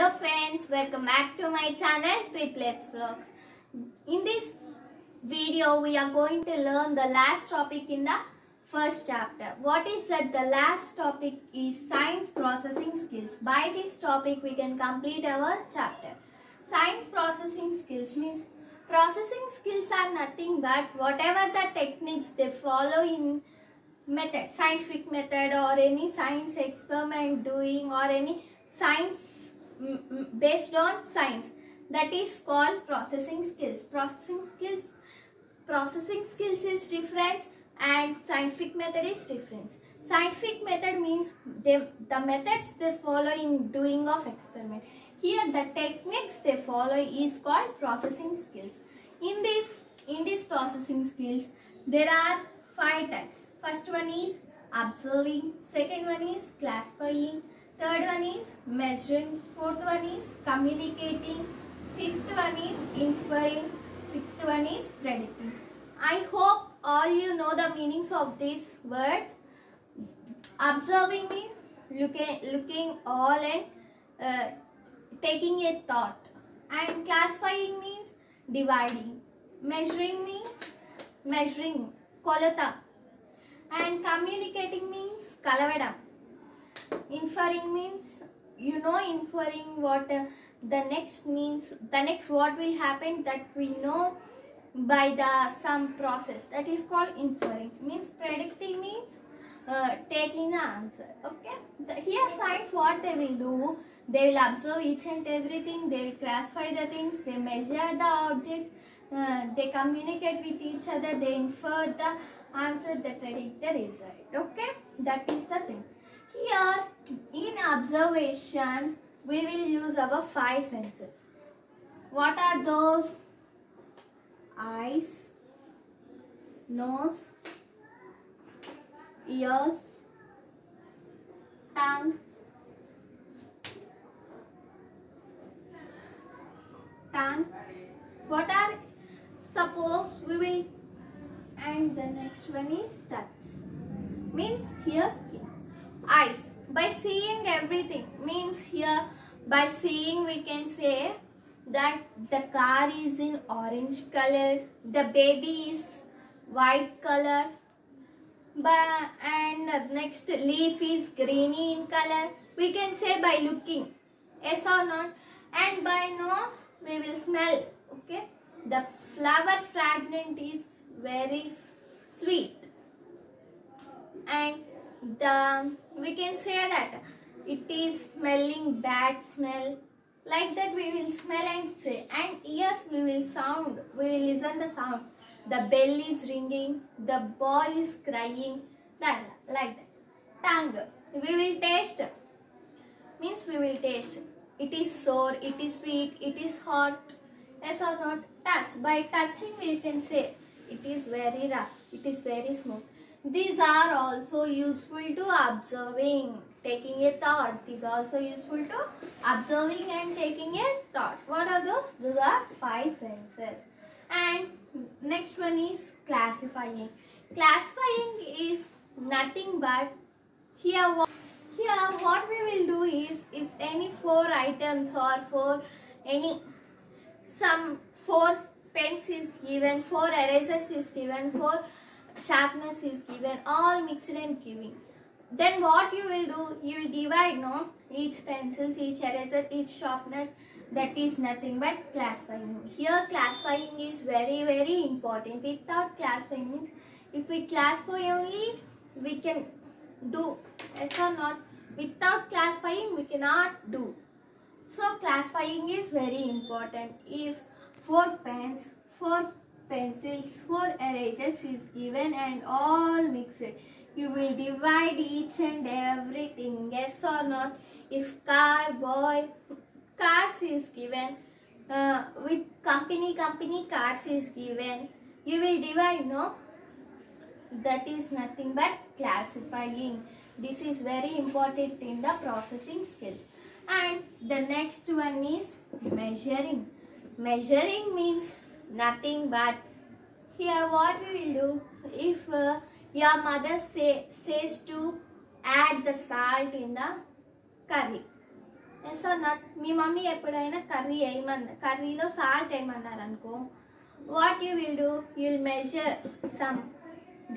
Hello friends, welcome back to my channel Triplets Vlogs. In this video we are going to learn the last topic in the first chapter. What is that? The last topic is science processing skills. By this topic we can complete our chapter. Science processing skills means processing skills are nothing but whatever the techniques they follow in method, scientific method or any science experiment doing or any science based on science, that is called processing skills. Processing skills is different and scientific method is different. Scientific method means the methods they follow in doing of experiment. Here the techniques they follow is called processing skills. In this processing skills there are 5 types. First one is observing, second one is classifying, third one is measuring, fourth one is communicating, fifth one is inferring, sixth one is predicting. I hope all you know the meanings of these words. Observing means looking all and taking a thought, and classifying means dividing, measuring means measuring, kolata, and communicating means kalavadam. Inferring means inferring what the next means, the next what will happen, that we know by the some process, that is called inferring. Means predicting means taking the answer. Okay, here science what they will do, they will observe each and everything, they will classify the things, they measure the objects, they communicate with each other, they infer the answer, they predict the result. Okay, that is the thing. Here in observation we will use our 5 senses. What are those? Eyes, nose, ears, tongue, what are, suppose we will, and the next one is touch, means here skin. Eyes, by seeing everything, means here by seeing we can say that the car is in orange color, the baby is white color, and next leaf is greeny in color. We can say by looking, yes or not. And by nose we will smell. Okay, the flower fragrance is very sweet, and we can say that it is smelling bad smell, like that we will smell and say. And ears we will sound, we will listen the sound, the bell is ringing, the boy is crying, that like that. Tongue, we will taste, means we will taste, it is sour, it is sweet, it is hot, yes or not. Touch, by touching we can say it is very rough, it is very smooth. These are also useful to observing, taking a thought. These are also useful to observing and taking a thought. What are those? Those are 5 senses. And next one is classifying. Classifying is nothing but here what we will do is, if any 4 items or some 4 pens is given, 4 erasers is given, 4 sharpness is given, all mixed and giving, then what you will do, you will divide each pencils, each eraser, each sharpness. That is nothing but classifying. Here classifying is very very important. Without classifying means, if we classify only we can do, yes or not. Without classifying we cannot do. So classifying is very important. If 4 pens, 4 pencils, 4 erasers is given and all mixed, you will divide each and everything, yes or not. If car, boy, cars is given, with company cars is given, you will divide, no? That is nothing but classifying. This is very important in the processing skills. And the next one is measuring. Measuring means nothing but, here what we will do, if your mother says to add the salt in the curry, yes or not? మీ mummy ఎప్పుడైనా కర్రీలో salt వేయమన్నారు అనుకో, what you will do? You will measure some.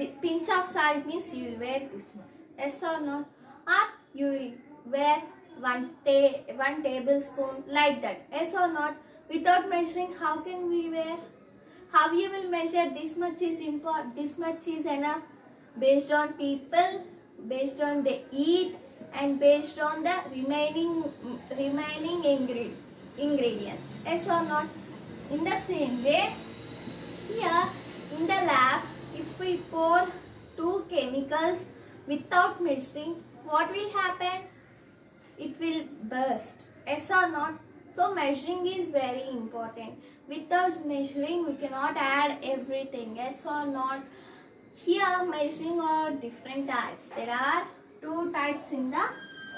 The pinch of salt means you will wear this much. Yes or no? Or you will wear one tablespoon like that. Yes or not? Without measuring, how can we wear? How you will measure this much is important, this much is enough? Based on people, based on they eat, and based on the remaining ingredients. Yes or not? In the same way, here in the labs, if we pour 2 chemicals without measuring, what will happen? It will burst. Yes or not? So measuring is very important. Without measuring, we cannot add everything. Yes or not? Here measuring are different types. There are 2 types in the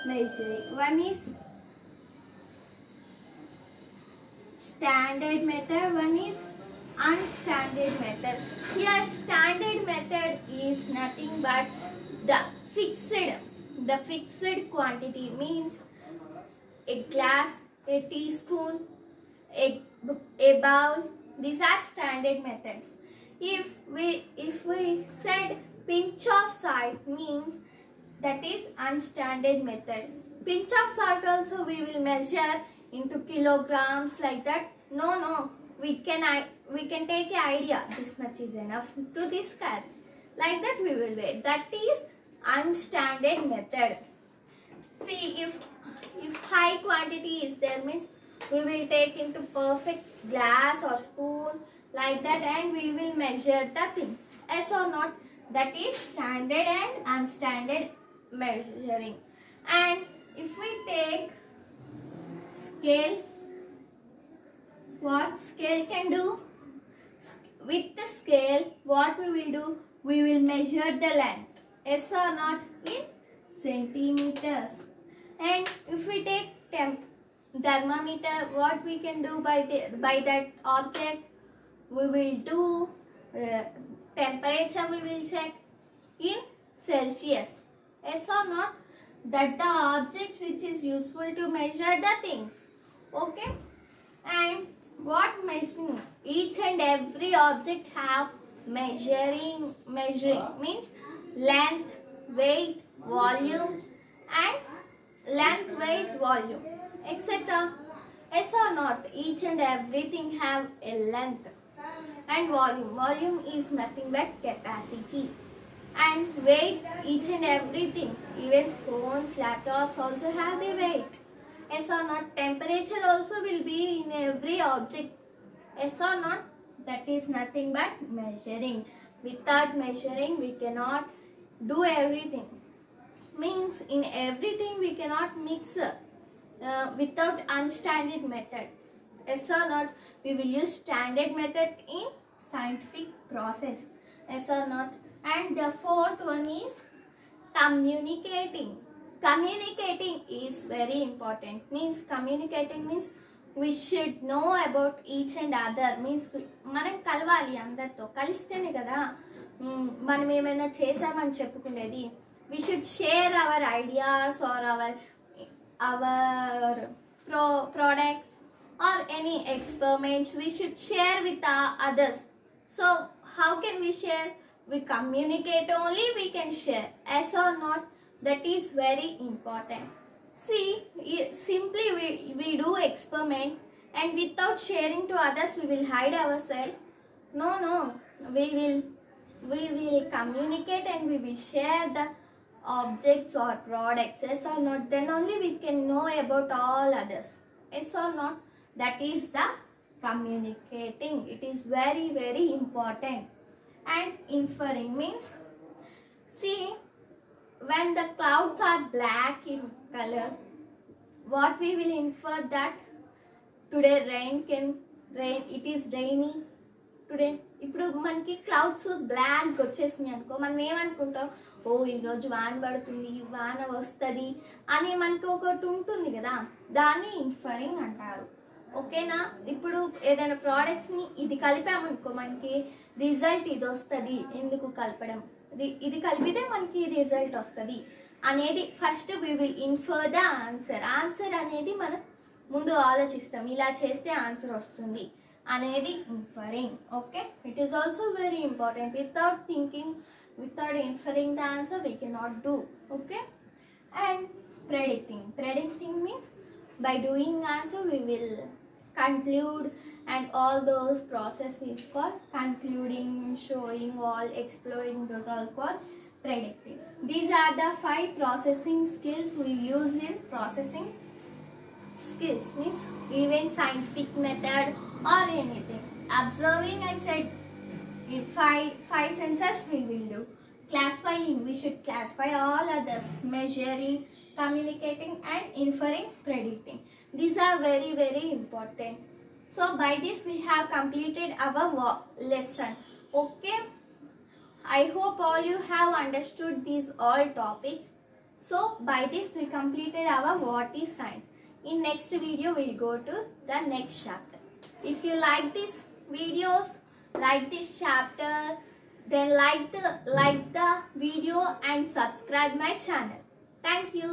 measuring. One is standard method, one is unstandard method. Here standard method is nothing but the fixed quantity, means a glass, a teaspoon, a bowl. These are standard methods. If we said pinch of salt, means that is unstandard method. Pinch of salt also we will measure into kilograms like that. No, we can take an idea, this much is enough to this curry, like that we will weigh. That is unstandard method. See, if high quantity is there, means we will take into perfect glass or spoon like that, and we will measure the things. Yes or not? That is standard and unstandard measuring. And if we take scale, what scale can do? With the scale, what we will do? We will measure the length. Yes or not? In centimeters. And if we take thermometer, what we can do by that object? We will do temperature, we will check in Celsius. Yes or not? That the object which is useful to measure the things. Okay? And what measuring? Each and every object have measuring means length, weight, volume, and length, weight, volume, etc. Yes or not? Each and everything have a length and volume. Volume is nothing but capacity. And weight, each and everything, even phones, laptops also have the weight. Yes or not? Temperature also will be in every object. Yes or not? That is nothing but measuring. Without measuring, we cannot do everything. Means in everything we cannot mix without unstandard method. Yes or not? We will use standard method in scientific process. Yes or not? And the fourth one is communicating. Communicating is very important. Means communicating means we should know about each and other. Means మనం కలవాలి, అందరితో కలిస్తేనే కదా మనం ఏమైనా చేసామని చెప్పుకునేది. We should share our ideas or our products or any experiments. We should share with others. So how can we share? We communicate only, we can share. Yes or not? That is very important. See, simply we do experiment, and without sharing to others we will hide ourselves. No, we will communicate and we will share the objects or products. Yes or not? Then only we can know about all others. Yes or not? That is the communicating. It is very, very important. And inferring means, see, when the clouds are black in color, what we will infer? That today it is rainy today. ఇప్పుడు మనకి clouds black వచ్చేసినాయి అనుకో, మనం ఏమనుకుంటాం? ఓ ఈరోజు వాన పడుతుంది, వాన వస్తుంది అని మనకి ఒకటి ఉంటుంది కదా, దాన్ని ఇన్ఫరింగ్ అంటారు. ఓకేనా? ఇప్పుడు ఏదైనా ప్రోడక్ట్స్ని ఇది కలిపామనుకో, మనకి రిజల్ట్ ఇది వస్తుంది. ఎందుకు కలపడం? ఇది కలిపితే మనకి రిజల్ట్ వస్తుంది అనేది first we will infer the answer. Answer అనేది మనం ముందు ఆలోచిస్తాం, ఇలా చేస్తే ఆన్సర్ వస్తుంది అనేది inferring. Okay, it is also very important. Without thinking, without inferring the answer we cannot do. Okay, and predicting. Predicting means by doing answer we will conclude, and all those process is called concluding, showing, all exploring, those all called predicting. These are the 5 processing skills we use in processing skills, means even scientific method or anything. Observing, I said in 5 senses we will do. Classifying, we should classify all others. Measuring, communicating, and inferring, predicting. These are very, very important. So by this we have completed our lesson. Okay, I hope all you have understood these all topics. So by this we completed our what is science. In next video we will go to the next chapter. If you like these videos, like this chapter, then like the video and subscribe my channel. Thank you.